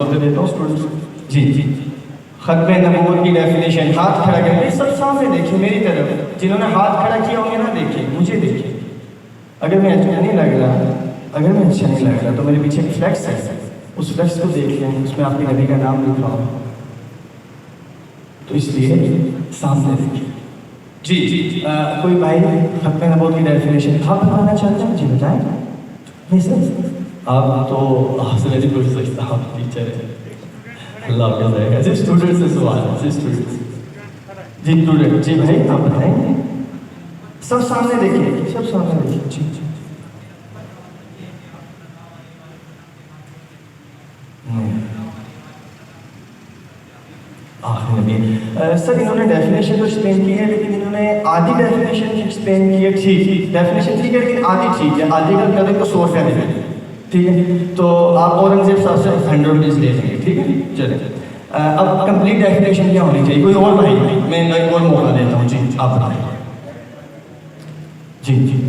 دیتا ہوں اسٹوڈنٹس جی جی ختم نبوت کی ڈیفینیشن ہاتھ کھڑا کر کے سب سامنے دیکھیں میری طرف جنہوں نے ہاتھ کھڑا کیا ہوں گے نا دیکھیں مجھے دیکھیں اگر میں اچھا نہیں لگ رہا تو میرے پیچھے ایک فلیکس ہے اس فلیکس کو دیکھ لیں اس میں آپ کے نبی کا نام لکھا ہو تو اس لیے سامنے دیکھیں جی جی کوئی بھائی ختم نبوت کی ڈیفینیشن آپ بتانا چاہتے ہیں جی بتائیں نہیں سر آپ تو حسن پروفیسر صاحب ٹیچر ہیں اللہ حافظ رہے گا جی اسٹوڈنٹ سے سوال ہے جی اسٹوڈنٹ جی بھائی آپ بتائیں سب سامنے دیکھیں سب سامنے دیکھیں جی جی سر انہوں نے ڈیفینیشن تو ایکسپلین کی ہے لیکن انہوں نے آدھی ڈیفینیشن ایکسپلین کی ہے ٹھیک ڈیفینیشن ٹھیک ہے لیکن آدھی ٹھیک ہے آدھی کا کریں تو 100 روپیہ دے دیں ٹھیک ہے تو آپ اورنگزیب صاحب سے 100 روپیز لے لیں گے ٹھیک ہے چلیں اب کمپلیٹ ڈیفینیشن کیا ہونی چاہیے کوئی اور بھائی میں ایک اور موقع دیتا ہوں جی آپ بتائیں جی جی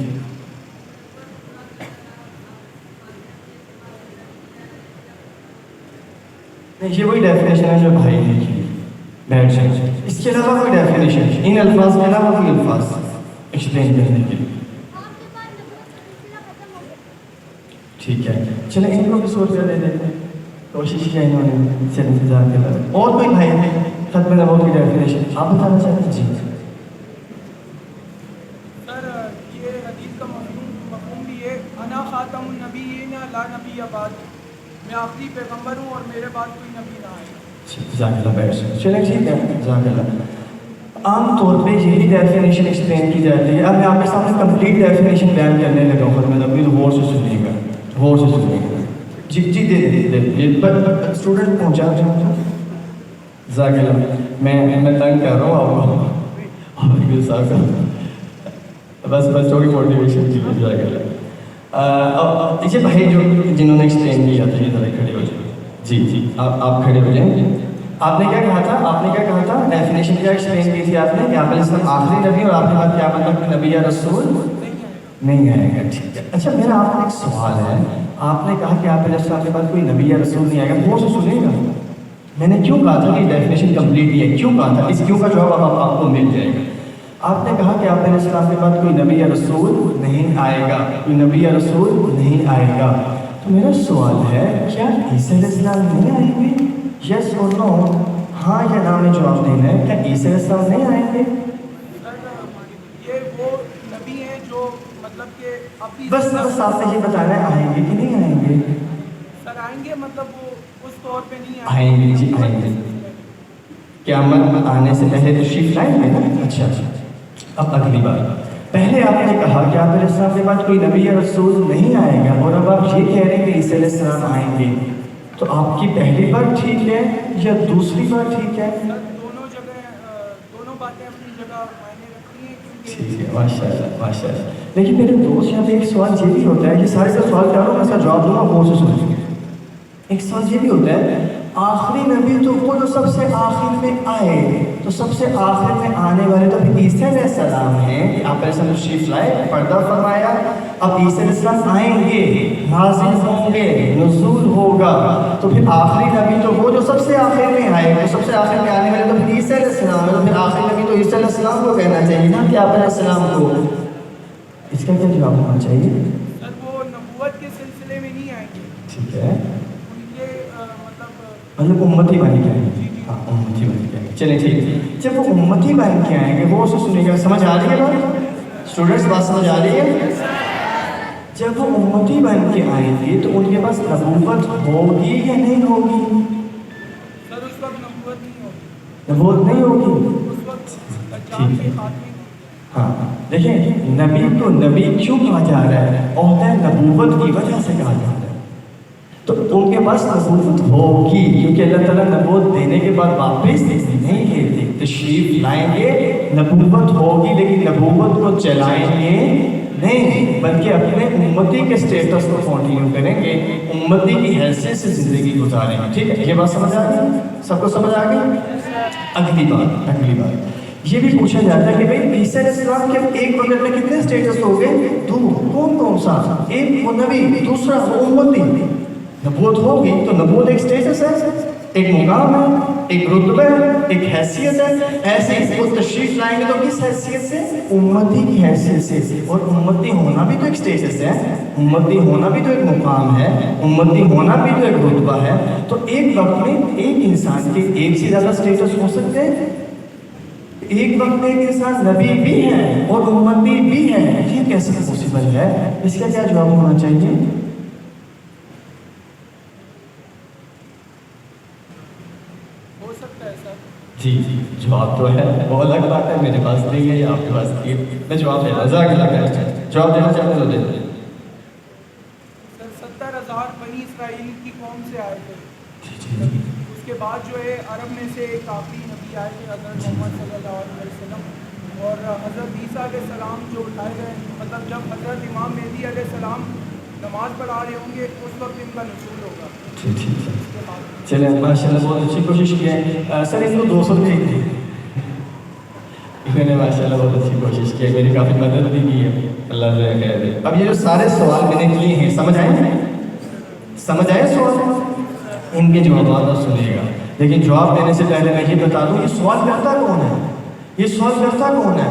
یہ وہی ڈیفینیشن ہے جو بھائی نے کی بیٹھ جائیں اس کے علاوہ کوئی ڈیفینیشن ان الفاظ کے علاوہ کوئی الفاظ ایکسپلین کرنے کے لیے ٹھیک ہے چلیں ان کو بھی 100 روپیہ دے دیتے ہیں کوشش کیا انہوں نے سے انتظار کے بعد اور کوئی بھائی ہے ختم نبوت کی ڈیفینیشن آپ بتانا چاہتے ہیں جی سر یہ حدیث کا مفہوم بھی ہے انا خاتم النبیین لا نبی بعد میں آخری پیغمبر ہوں اور میرے بعد کوئی نبی نہ آئے جزاک اللہ بیٹھ چلیں ٹھیک ہے جزاک اللہ عام طور پہ یہی ڈیفینیشن ایکسپلین کی جاتی ہے اب میں آپ کے سامنے کمپلیٹ ڈیفینیشن بیان کرنے لگا ہوں ختم نبوت غور سے سنیے گا غور سے سنیے گا جی جی دے اسٹوڈنٹ پہنچا جزاک اللہ میں تنگ کر رہا ہوں آپ کو بس بچوں کی موٹیویشن کی جزاک اللہ یہ بھائی جو جنہوں نے ایکسپلین کیا تھا یہ ذرا کھڑے ہو جائیں جی جی آپ کھڑے ہو جائیں آپ نے کیا کہا تھا ڈیفینیشن کیا ایکسپلین کی تھی آپ نے کہ آپ علیہ السلام آخری نبی اور آپ کے بعد کیا مطلب نبی یا رسول نہیں آئے گا ٹھیک ہے اچھا میرا آپ کا ایک سوال ہے آپ نے کہا کہ آپ علیہ السلام کے بعد کوئی نبی یا رسول نہیں آئے گا غور سے سنیے گا میں نے کیوں کہا تھا کہ ڈیفینیشن کمپلیٹ ہے کیوں کہا تھا اس کیوں کا جواب آپ کو مل جائے گا آپ نے کہا کہ آپ علیہ السلام کے بعد کوئی نبی یا رسول نہیں آئے گا کوئی نبی یا رسول نہیں آئے گا تو میرا سوال ہے کیا عیسی علیہ السلام نہیں آئیں گے یس اور نو ہاں یا نہ میں جواب دینا ہے کیا عیسی علیہ السلام نہیں آئیں گے یہ وہ نبی ہیں جو مطلب کہ بس آپ سے یہ بتانا ہے آئیں گے کہ نہیں آئیں گے سر آئیں گے مطلب وہ اس طور پہ نہیں آئیں گے جی آئیں گے قیامت آنے سے پہلے تشریف لائیں گے نا اچھا اب اگلی بات پہلے آپ نے کہا کہ آپ علیہ السلام کے بعد کوئی نبی یا رسول نہیں آئے گا اور اب آپ یہ کہہ رہے ہیں کہ عیسی علیہ السلام آئیں گے تو آپ کی پہلی بات ٹھیک ہے یا دوسری بات ٹھیک ہے دونوں جگہ دونوں باتیں اپنی جگہ معنی رکھتی ہیں ٹھیک ہے ماشاء اللہ لیکن میرے دوست یہاں پہ ایک سوال یہ بھی ہوتا ہے یہ سارے کا سوال کیا ہوں میں اس کا جواب دوں گا غور سے سنیں ایک سوال یہ بھی ہوتا ہے آخری نبی تو وہ جو سب سے آخر میں آئے تو سب سے آخر میں آنے والے تو پھر عیسی علیہ السلام ہیں کہ آپ علیہ السلام تشریف لائے پردہ فرمایا اب عیسی علیہ السلام آئیں گے نازل ہوں گے نزول ہوگا تو پھر آخری نبی تو وہ جو سب سے آخر میں آئے تو سب سے آخر میں آنے والے تو پھر عیسی علیہ السلام ہے تو پھر آخری نبی تو عیسی علیہ السلام کو کہنا چاہیے نا کہ آپ علیہ السلام کو اس کا کیا جواب ہونا چاہیے سر وہ نبوت کے سلسلے میں نہیں آئیں گے ٹھیک ہے مطلب امتی بن کے آئیں گے ہاں امتی بن کے آئیں گے چلیں ٹھیک ہے جب وہ امتی بن کے آئیں گے وہ اسے سنیں گے سمجھ آ رہی ہے بات اسٹوڈنٹس بات سمجھ آ رہی ہے جب وہ امتی بن کے آئیں گے تو ان کے پاس نبوت ہوگی یا نہیں ہوگی سر اس وقت نبوت نہیں ہوگی نبوت نہیں ہوگی اس وقت دجال کے خاتمے ہاں دیکھیں نبی کو نبی کیوں کہا جا رہا ہے عہدہ نبوت کی وجہ سے کہا جا رہا ہے تو ان کے پاس نبوت ہوگی کیونکہ اللہ تعالیٰ نبوت دینے کے بعد واپس نہیں لیتے تشریف لائیں گے نبوت ہوگی لیکن نبوت کو چلائیں گے نہیں بلکہ اپنے امتی کے سٹیٹس کو کنٹینیو کریں گے امتی کی حیثیت سے زندگی گزاریں گے ٹھیک ہے یہ بات سمجھ آ گئی سب کو سمجھ آ گئی اگلی بات یہ بھی پوچھا جاتا ہے کہ بھائی عیسی علیہ السلام کے ایک وقت میں کتنے سٹیٹس ہو گئے دو کون سا ایک وہ نبی دوسرا وہ امتی نبوت ہوگی تو نبوت ایک سٹیٹس ہے ایک مقام ہے، ایک رتبہ ہے، ایک حیثیت ہے. ایسے ہی وہ تشریف لائیں گے تو کس حیثیت سے؟ امتی کی حیثیت سے. اور امتی ہونا بھی تو ایک اسٹیٹس ہے، امتی ہونا بھی تو ایک مقام ہے، امتی ہونا بھی تو ایک رتبہ ہے. تو ایک وقت میں ایک انسان کے ایک سے زیادہ اسٹیٹس ہو سکتے ہیں. ایک وقت میں ایک انسان نبی بھی ہے اور امتی بھی ہے، یہ کیسے پاسبل ہے؟ اس کا کیا جواب ہونا چاہیے؟ ہو سکتا ہے سر. جی جواب تو ہے، وہ الگ بات ہے، میرے پاس نہیں ہے یا آپ کے پاس نہیں ہے. میں جواب دینا جزاک اللہ خیر. جواب دینا چاہتے تو دے دیں. سر 70,000 بنی اسرائیل کی قوم سے آئے تھے. جی اس کے بعد جو ہے عرب میں سے ایک آخری نبی آئے تھے حضرت محمد صلی اللہ علیہ وسلم. اور حضرت عیسیٰ علیہ السلام جو اٹھائے گئے، مطلب جب حضرت امام مہدی علیہ السلام نماز پڑھا رہے ہوں گے اس وقت ان کا نزول ہوگا. چلیں ماشاء اللہ بہت اچھی کوشش کی ہے. سر ان کو 200 روپئے دی، انہوں نے ماشاء اللہ بہت اچھی کوشش کی ہے، میری کافی مدد بھی کی ہے، اللہ خیر دے. اب یہ جو سارے سوال میں نے کیے ہیں سمجھ آئے؟ سمجھ آئے سوال؟ ان کے جوابات آپ سنیے گا. لیکن جواب دینے سے پہلے میں یہ بتا دوں یہ سوال کرتا کون ہے؟ یہ سوال کرتا کون ہے؟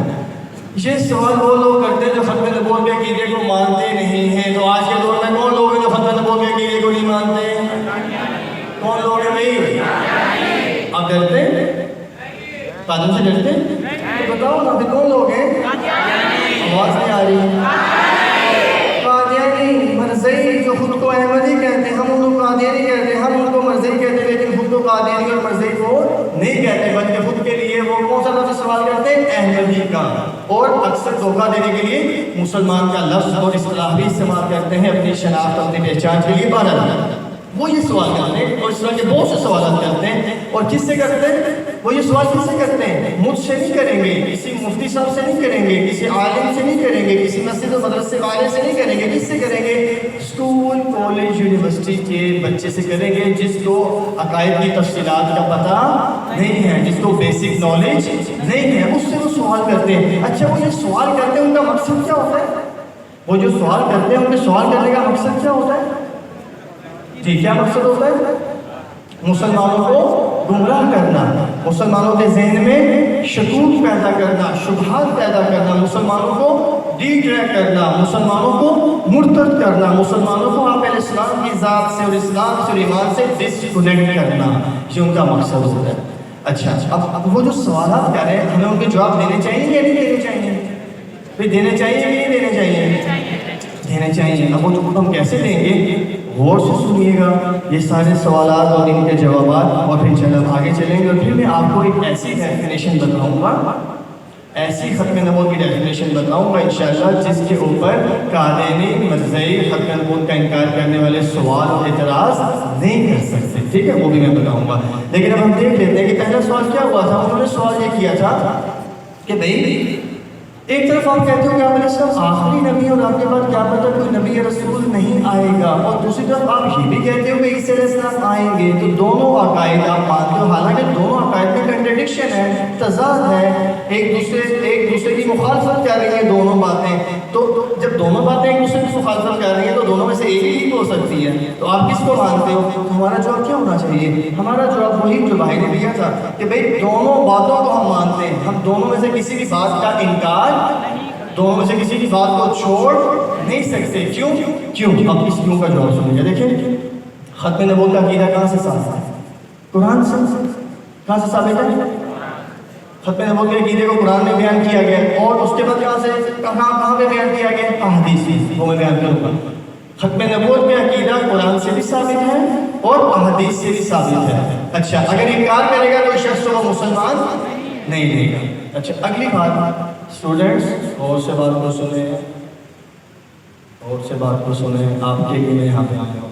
یہ سوال وہ لوگ کرتے ہیں جو ختم نبوت کے عقیدے کو مانتے نہیں ہیں. تو آج کے دور میں کون لوگ ہیں جو ختم نبوت کے عقیدے کو نہیں مانتے؟ کون لوگ ہیں بھائی؟ آپ ڈرتے قادم سے ڈرتے؟ تو بتاؤ نا کون لوگ ہیں؟ آواز نہیں آ رہی. قادیانی مرزئی جو خود کو احمدی کہتے ہیں، ہم ان کو قادیانی کہتے ہیں، ہم ان کو مرزئی کہتے ہیں، لیکن خود کو قادیانی اور مرزئی کو نہیں کہتے، بلکہ خود کے لیے وہ کون سا لفظ استعمال کرتے ہیں؟ احمدی کا. اور اکثر دھوکہ دینے کے لیے مسلمان کا لفظ اور اصطلاح بھی استعمال کرتے ہیں اپنی شناخت، اپنی پہچان کے لیے. بہرحال وہ یہ سوال کرتے ہیں اور اس طرح کے بہت سے سوالات کرتے ہیں. اور کس سے کرتے ہیں؟ وہ یہ سوال کس سے کرتے ہیں؟ مجھ سے نہیں کریں گے، کسی مفتی صاحب سے نہیں کریں گے، کسی عالم سے نہیں کریں گے، کسی مسجد و مدرسے والے سے نہیں کریں گے. کس سے کریں گے؟ اسکول، کالج، یونیورسٹی کے بچے سے کریں گے جس کو عقائد کی تفصیلات کا پتہ نہیں ہے، جس کو بیسک نالج نہیں ہے. اس سے وہ سوال کرتے ہیں. اچھا وہ یہ سوال کرتے ہیں ان کا مقصد کیا ہوتا ہے؟ وہ جو سوال کرتے ہیں ان کے سوال کرنے کا مقصد کیا ہوتا ہے؟ جی کیا مقصد ہوتا ہے؟ مسلمانوں کو گمراہ کرنا، مسلمانوں کے ذہن میں شکوک پیدا کرنا، شبہات پیدا کرنا، مسلمانوں کو ڈی ٹریک کرنا، مسلمانوں کو مرتد کرنا، مسلمانوں کو آپ علیہ السلام کی ذات سے اور اسلام سے اور ایمان سے ڈسکنیکٹ کرنا. یہ ان کا مقصد ہوتا ہے. اچھا اب وہ جو سوالات کر رہے ہیں ہمیں ان کے جواب دینے چاہیے یا نہیں دینے چاہیے؟ پھر دینے چاہیے یا نہیں دینے چاہیے؟ دینے چاہیے. اب وہ جو ہم کیسے دیں گے؟ غور سے سنیے گا یہ سارے سوالات اور ان کے جوابات، اور پھر جب آگے چلیں گے اور پھر میں آپ کو ایک ایسی ڈیفینیشن بتاؤں گا، ایسی ختم نبوت کی ڈیفینیشن بتاؤں گا انشاءاللہ جس کے اوپر قادیانی مرزئی ختم نبوت کا انکار کرنے والے سوال اور اعتراض نہیں کر سکتے. ٹھیک ہے، وہ بھی میں بتاؤں گا. لیکن اب ہم دیکھ لیتے ہیں کہ پہلا سوال کیا ہوا تھا. انہوں نے سوال یہ کیا تھا کہ بھائی ایک طرف آپ کہتے ہو کہ آپ علیہ السلام آخری نبی اور آپ کے بعد کیا پتہ کوئی نبی یا رسول نہیں آئے گا، اور دوسری طرف آپ یہ بھی کہتے ہو کہ عیسیٰ علیہ السلام آئیں گے. تو دونوں عقائد آپ مانتے ہو، حالانکہ دونوں عقائد میں کنٹرڈکشن ہے، تضاد ہے، ایک دوسرے کی مخالفت کر رہی ہیں دونوں باتیں. تو جب دونوں باتیں ایک دوسرے کی مخالفت کر رہی ہیں تو دونوں میں سے ایک ہی ہو سکتی ہے. تو آپ کس کو مانتے ہو؟ ہمارا جواب کیا ہونا چاہیے؟ ہمارا جواب وہی جو بھائی نے دیا تھا کہ بھائی دونوں باتوں کو ہم مانتے ہیں، ہم دونوں میں سے کسی بھی بات کا انکار، دونوں میں سے کسی کی بات کو چھوڑ نہیں سکتے. کیوں؟ اب اس کیوں کا جواب سنیں گے. دیکھیں ختم نبوت کا عقیدہ کہاں سے ثابت ہے؟ قرآن سے. کہاں سے ثابت ہے؟ ختم نبوت کے عقیدے کو قرآن میں بیان کیا گیا، اور اس کے بعد کہاں پہ بیان کیا گیا؟ احادیث سے. وہ میں بیان کروں گا. ختم نبوت کا عقیدہ قرآن سے بھی ثابت ہے اور احادیث سے بھی ثابت ہے. اچھا اگر انکار کرے گا کوئی شخص تو وہ مسلمان نہیں رہے گا. اچھا اگلی بات اسٹوڈنٹس اور سے بات کو سنیں، اور سے بات کو سنیں، آپ کے لیے میں یہاں پہ آیا ہوں.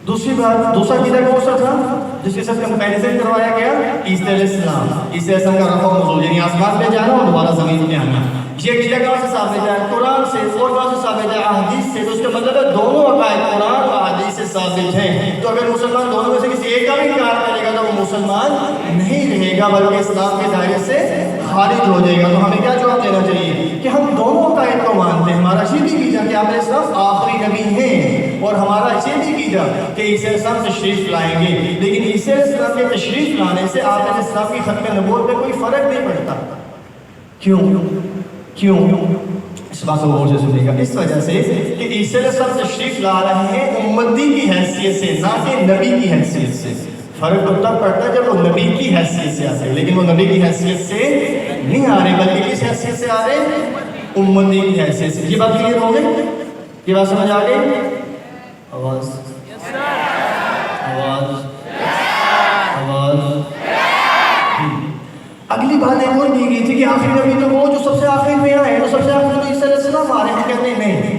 دوسری بات، دوسرا عقیدہ کون سا تھا جس کے ساتھ کمپیریزن کروایا گیا؟ عیسیٰ علیہ السلام. عیسیٰ علیہ السلام کا رفع و نزول یعنی آسمان پہ جانا اور دوبارہ زمین پہ آنا. یہ عقیدہ کہاں سے ثابت ہے؟ قرآن سے. اور کہاں سے ثابت ہے؟ احادیث سے. تو اس کا مطلب ہے دونوں عقائد قرآن اور احادیث سے ثابت ہیں. تو اگر مسلمان دونوں میں سے کسی ایک کا بھی انکار کرے گا تو وہ مسلمان نہیں رہے گا بلکہ اسلام کے دائرے سے خارج ہو جائے گا. تو ہمیں کیا جواب دینا چاہیے کہ ہم دونوں عقائد کو مانتے ہیں. ہمارا یہ بھی عقیدہ کہ آپ علیہ السلام آخری نبی ہیں، اور ہمارا یہ بھی عقیدہ کیا کہ عیسیٰ علیہ السلام تشریف لائیں گے، لیکن عیسیٰ علیہ السلام کے تشریف لانے سے آپ علیہ السلام کی ختم نبوت میں کوئی فرق نہیں پڑتا۔ کیوں؟ اس بات کو غور سے سنیے گا۔ اس وجہ سے کہ عیسیٰ علیہ السلام تشریف لا رہے ہیں امتی کی حیثیت سے، نہ کہ نبی کی حیثیت سے۔ فرق تو تب پڑتا ہے جب وہ نبی کی حیثیت سے آتے ہیں، لیکن وہ نبی کی حیثیت سے نہیں آ رہے، بلکہ کس حیثیت سے آ رہے ہیں؟ امتی کی حیثیت سے۔ یہ بات کلیئر ہو گئی؟ یہ بات سمجھ آ گئی؟ آواز اگلی بات ایک اور کی گئی تھی کہ آخری نبی تو وہ جو سب سے آخر میں آئے، تو سب سے آخر تو عیسیٰ علیہ السلام آ رہے ہیں، کہتے ہیں نہیں،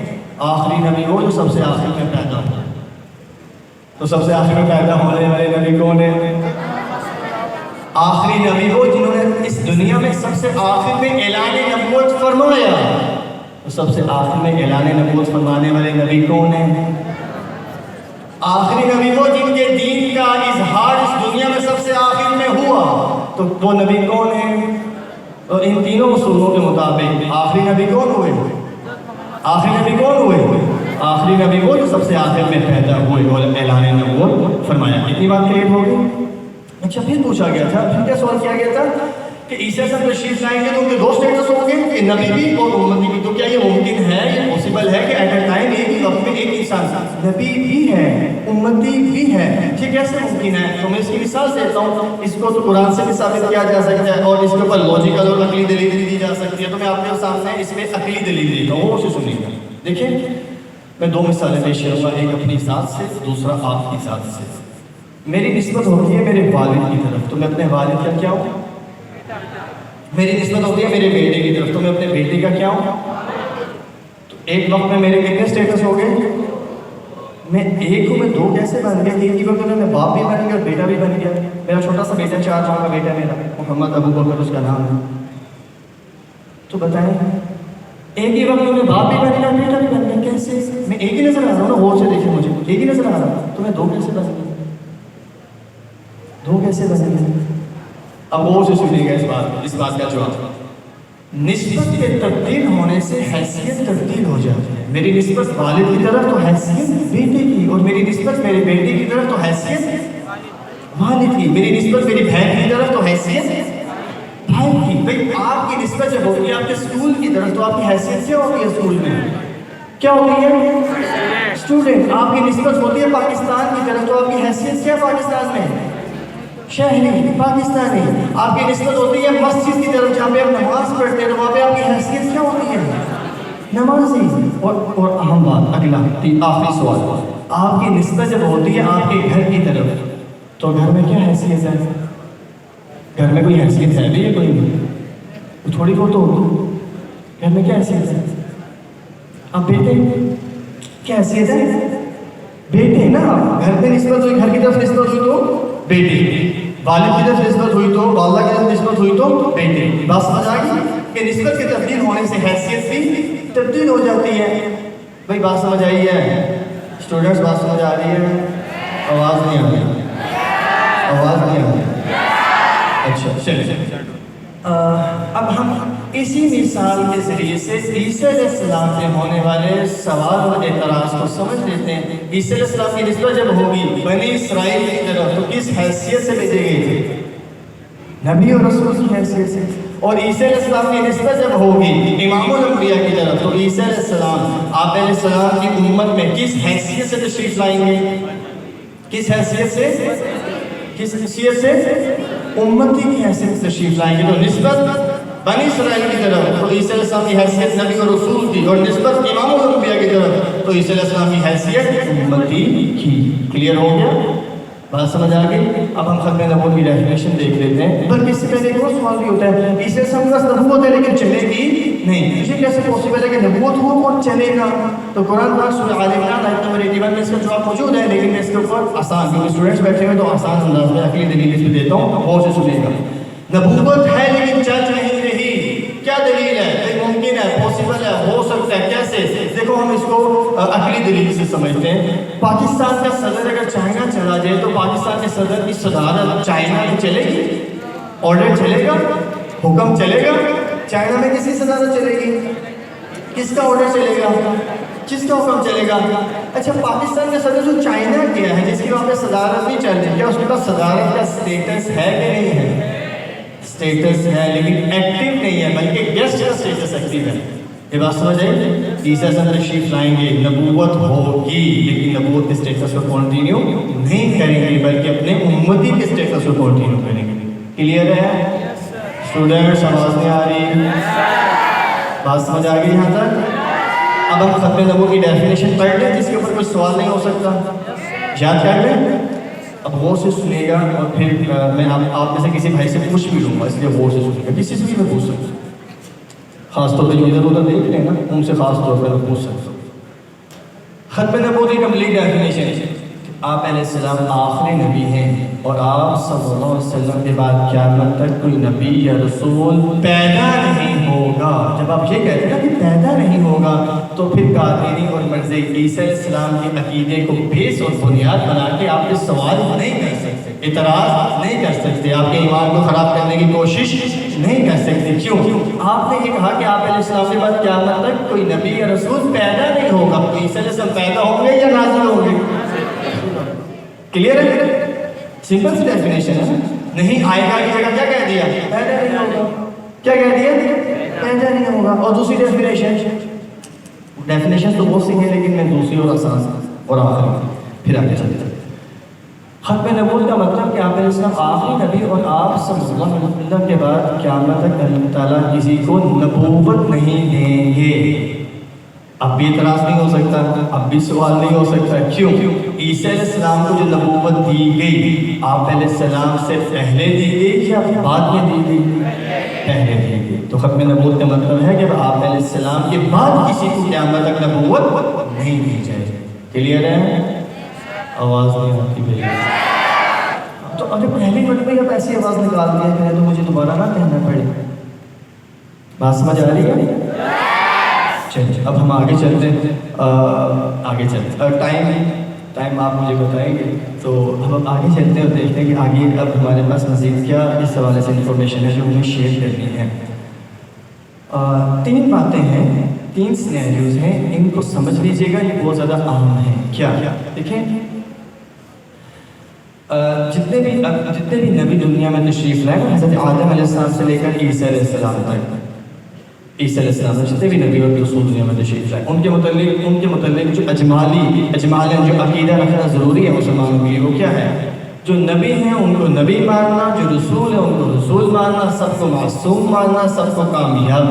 آخری نبی وہ جو سب سے آخر میں پیدا ہوا۔ تو سب سے آخر میں پیدا ہونے والے نبی کون ہے؟ آخری نبی وہ جنہوں نے اس دنیا میں سب سے آخر میں اعلان نبوت فرمایا۔ تو سب سے آخر میں اعلان نبوت فرمانے والے نبی کون ہیں؟ آخری نبی وہ جن کے دین کا اظہار اس دنیا میں سب سے آخر میں ہوا۔ تو وہ نبی کون ہیں؟ اور ان تینوں اصولوں کے مطابق آخری نبی کون ہوئے؟ آخری نبی کون ہوئے؟ آخری نبی وہ جو سب سے آخر میں پیدا ہوئے اور اعلان نبوت فرمایا۔ اتنی بات کلیئر ہو گئی؟ اچھا، پھر پوچھا گیا تھا، پھر کیا سوال کیا گیا تھا کہ عیسیٰ سے تشریف لائیں گے تو ان کے دو اسٹیٹس ہوں گے، کہ نبی بھی اور امتی بھی۔ تو کیا یہ ممکن ہے، یہ پاسبل ہے کہ ایٹ اے ٹائم ایک ہی وقت میں ایک انسان نبی بھی ہے امتی بھی ہے؟ یہ کیسے ممکن ہے؟ تو میں اس کی مثال دیتا ہوں۔ اس کو تو قرآن سے بھی ثابت کیا جا سکتا ہے اور اس کے اوپر لاجیکل اور عقلی دلیل بھی دی جا سکتی ہے۔ تو میں آپ کے سامنے اس میں عقلی دلیل دیتا ہوں، اسے سنیے گا۔ دیکھیں، میں دو مثالیں پیش کروں گا، ایک اپنی ذات سے، دوسرا آپ کی ذات سے۔ میری نسبت ہوتی ہے میرے والد کی طرف، تو میں اپنے والد کا کیا ہوں؟ میری نسبت ہوتی ہے میرے بیٹے کی طرف، تو میں اپنے بیٹے کا کیا ہوں؟ تو ایک وقت میں میرے کتنے اسٹیٹس ہو گئے؟ میں ایک ہوں، میں دو کیسے بن گیا؟ ایک ہی وقت میں باپ بھی بن گیا اور بیٹا بھی بن گیا۔ میرا چھوٹا سا بیٹا، 4 ماہ کا بیٹا میرا، محمد ابو بکر اس کا نام ہے۔ تو بتائیں، ایک ہی وقت میں باپ بھی بن گیا بیٹا بھی بن گیا، کیسے؟ میں ایک ہی نظر آ رہا ہوں نا، غور سے دیکھیں مجھے، ایک ہی نظر آ رہا ہوں، تو میں دو کیسے بن گیا؟ دو کیسے بن گیا؟ اب غور سے سنیے گا اس بات کا جواب۔ نسبت کے تبدیل ہونے سے حیثیت تبدیل ہو جاتی ہے۔ میری نسبت والد کی طرف تو حیثیت بیٹے کی، اور میری نسبت میرے بیٹے کی طرف تو حیثیت والد کی، میری نسبت میری بہن کی طرف تو حیثیت بھائی کی۔ بھائی آپ کی نسبت جب ہوتی ہے آپ کے اسکول کی طرف، تو آپ کی حیثیت کیا ہوتی ہے اسکول میں؟ کیا ہوتی ہے؟ اسٹوڈنٹ۔ آپ کی نسبت ہوتی ہے پاکستان کی طرف، تو آپ کی حیثیت کیا پاکستان میں؟ شہری، پاکستانی۔ آپ کی نسبت ہوتی ہے مسجد کی طرف، جہاں پہ آپ نماز پڑھتے ہیں، تو وہاں پہ آپ کی حیثیت کیا ہوتی ہے؟ نمازی۔ اور اہم بات، اگلا آخری سوال، آپ کی نسبت جب ہوتی ہے آپ کے گھر کی طرف، تو گھر میں کیا حیثیت ہے؟ گھر میں کوئی حیثیت ہے بھی یا کوئی نہیں؟ تھوڑی بہت تو ہوگی۔ گھر میں کیا حیثیت ہے؟ آپ بیٹے، کیا حیثیت ہے؟ بیٹے نا۔ گھر میں نسبت ہوئی، گھر کی طرف نسبت ہوئی تو بیٹے، والد کی طرف نسبت ہوئی تو، والدہ کی طرف نسبت ہوئی تو بیٹے۔ بات سمجھ آ گئی کہ نسبت کے تبدیل ہونے سے حیثیت بھی تبدیل ہو جاتی ہے۔ بھائی بات سمجھ آئی ہے؟ اسٹوڈنٹس بات سمجھ آ رہی ہے؟ آواز نہیں آ رہی؟ آواز نہیں آ رہی؟ اچھا چلیں، اب ہم اسی مثال کے ذریعے سے عیسیٰ علیہ السلام سے ہونے والے سوال اور اعتراض کو سمجھ لیتے ہیں۔ عیسیٰ علیہ السلام کی نسبت جب ہوگی بنی اسرائیل کی طرف، تو کس حیثیت سے بھیجے گئے تھے؟ نبی اور رسول کی حیثیت سے۔ اور عیسیٰ علیہ السلام کی نسبت جب ہوگی امام الانبیاء کی طرف، تو عیسیٰ علیہ السلام آپ علیہ السلام کی امت میں کس حیثیت سے تشریف لائیں گے؟ کس حیثیت سے؟ کس حیثیت سے؟ امتی کی حیثیت سے تشریف لائیں گے۔ تو نسبت بنی اسرائیل کی طرف تو عیسیٰ علیہ السلام کی حیثیت نبی اور رسول کی، اور نسبت امام الانبیاء کی طرف تو عیسیٰ علیہ السلام کی حیثیت امتی کی۔ کلیئر ہو گیا؟ بات سمجھ آ گئی؟ اب ہم ختم نبوت کی ڈیفینیشن دیکھ لیتے ہیں۔ بلکہ اس سے پہلے ایک اور سوال بھی ہوتا ہے، عیسیٰ علیہ السلام کا نبوت ہے لیکن چلے گی نہیں، یہ کیسے پاسبل ہے کہ نبوت ہو اور چلے گا؟ تو قرآن پاک سورہ آل عمران آیت نمبر 81 میں اس کا جواب موجود ہے، لیکن میں اس کے اوپر آسان، کیونکہ اسٹوڈنٹس بیٹھے ہوئے تو آسان انداز میں عقلی دلیل اس میں دیتا ہوں، غور سے سنیے گا۔ نبوت ہے لیکن چل نہیں رہی، کیا دلیل ہے؟ بھائی ممکن ہے، پاسبل ہے، ہو سکتا ہے، کیسے؟ دیکھو ہم اس کو عقلی دلیل سے سمجھتے ہیں۔ پاکستان کا صدر اگر چائنا چلا جائے تو پاکستان کے صدر کی صدارت چائنا میں چلے گی؟ آرڈر چلے گا؟ حکم چلے گا؟ چائنا میں کسی صدارت چلے گی؟ کس کا آرڈر چلے گا؟ جس کا حکم چلے گا. اچھا پاکستان کا صدر جو چائنا کیا ہے جس کی وہاں پہ صدارت نہیں چل رہی, کیا اس کے پاس صدارت کا اسٹیٹس ہے کہ نہیں ہے؟ اسٹیٹس ہے لیکن ایکٹیو نہیں ہے, بلکہ گیسٹ کا اسٹیٹس ایکٹیو ہے. یہ بات سمجھ آئی؟ عیسیٰ سے تشریف لائیں گے, نبوت ہوگی لیکن نبوت کے اسٹیٹس کو کنٹینیو نہیں کریں گے بلکہ اپنے امتی کے اسٹیٹس کو کنٹینیو کریں گے. کلیئر ہے اسٹوڈنٹس؟ آواز نہیں آ رہی؟ بات سمجھ آ گئی یہاں تک؟ اب ہم ختم نبوت کی ڈیفینیشن پڑھ لیں جس کے اوپر کوئی سوال نہیں ہو سکتا, یاد کر لیں. اب غور سے سنیے گا اور پھر میں آپ میں سے کسی بھائی سے پوچھ بھی لوں گا, اس لیے غور سے سنیے گا, کسی سے بھی میں پوچھ سکتا ہوں, خاص طور پہ جو ادھر ادھر دیکھ رہے ہیں نا ان سے خاص طور پہ میں پوچھ سکتا ہوں. ختم نبوت کی کمپلیٹ ڈیفینیشن, آپ علیہ السلام آخری نبی ہیں اور آپ صلی اللہ علیہ وسلم کے بعد قیامت تک کوئی نبی یا رسول پیدا نہیں ہوگا. جب آپ یہ کہتے ہیں نا کہ پیدا نہیں ہوگا تو پھر قادری اور مرض عیسیٰ علیہ السلام کے عقیدے کو بیس اور بنیاد بنا کے آپ یہ سوال نہیں کر سکتے, اعتراض نہیں کر سکتے, آپ کے ایمان کو خراب کرنے کی کوشش نہیں کر سکتے. کیوں؟ آپ نے یہ کہا کہ آپ علیہ السلام کے بعد قیامت تک کوئی نبی یا رسول پیدا نہیں ہوگا. تو عیسیٰ علیہ السلام پیدا ہوں گے یا نازل ہوں گے؟ کلیئر ہے؟ سمپل سی ڈیفینیشن ہے. نہیں آئے گا کی جگہ کیا کہہ دیا؟ پیدا نہیں ہوگا. کیا کہہ دیا؟ پیدا نہیں ہوگا. اور دوسری ڈیفینیشن تو بہت سی ہیں لیکن میں دوسری اور آسان اور آخری پھر آگے چلتے ہیں. ختم نبوت کا مطلب کہ آپ علیہ السلام آخری نبی اور آپ صلی اللہ علیہ وسلم کے بعد قیامت تک اللہ تعالیٰ کسی کو نبوت نہیں دیں گے. اب بھی اعتراض نہیں ہو سکتا, اب بھی سوال نہیں ہو سکتا. کیوں؟ عیسیٰ علیہ السلام کو جو نبوت دی گئی آپ علیہ السلام سے پہلے دی گئی یا بعد میں دی گئی؟ پہلے دی گئی. تو ختم نبوت کا مطلب ہے کہ آپ علیہ السلام کے بعد کسی کو قیامت تک نبوت نہیں دی جائے. کلیئر ہے؟ آواز نہیں آتی میری. تو اگر پہلی مرتبہ میں اب ایسی آواز نکال دیا ہے تو مجھے دوبارہ نہ کہنا پڑے. بات سمجھ آ رہی ہے؟ چلیے اب ہم آگے چلتے ہیں. ٹائم آپ مجھے بتائیں گے تو ہم آگے چلتے ہیں اور دیکھتے ہیں کہ آگے اب ہمارے پاس مزید کیا اس حوالے سے انفارمیشن ہے جو ہمیں شیئر کرنی ہے. 3 باتیں ہیں, 3 سینیریوز ہیں, ان کو سمجھ لیجیے گا, یہ بہت زیادہ اہم ہیں. کیا دیکھیں, جتنے بھی نبی دنیا میں تشریف لائے حضرت آدم علیہ السلام سے لے کر عیسیٰ علیہ السلام تک, عیسیٰ علیہ السلام جتنے بھی نبی اور رسول دنیا میں تشریف لائے ان کے متعلق جو اجمالی جو عقیدہ رکھنا ضروری ہے مسلمانوں کے لیے وہ کیا ہے؟ جو نبی ہیں ان کو نبی ماننا, جو رسول ہیں ان کو رسول ماننا, سب کو معصوم ماننا, سب کو کامیاب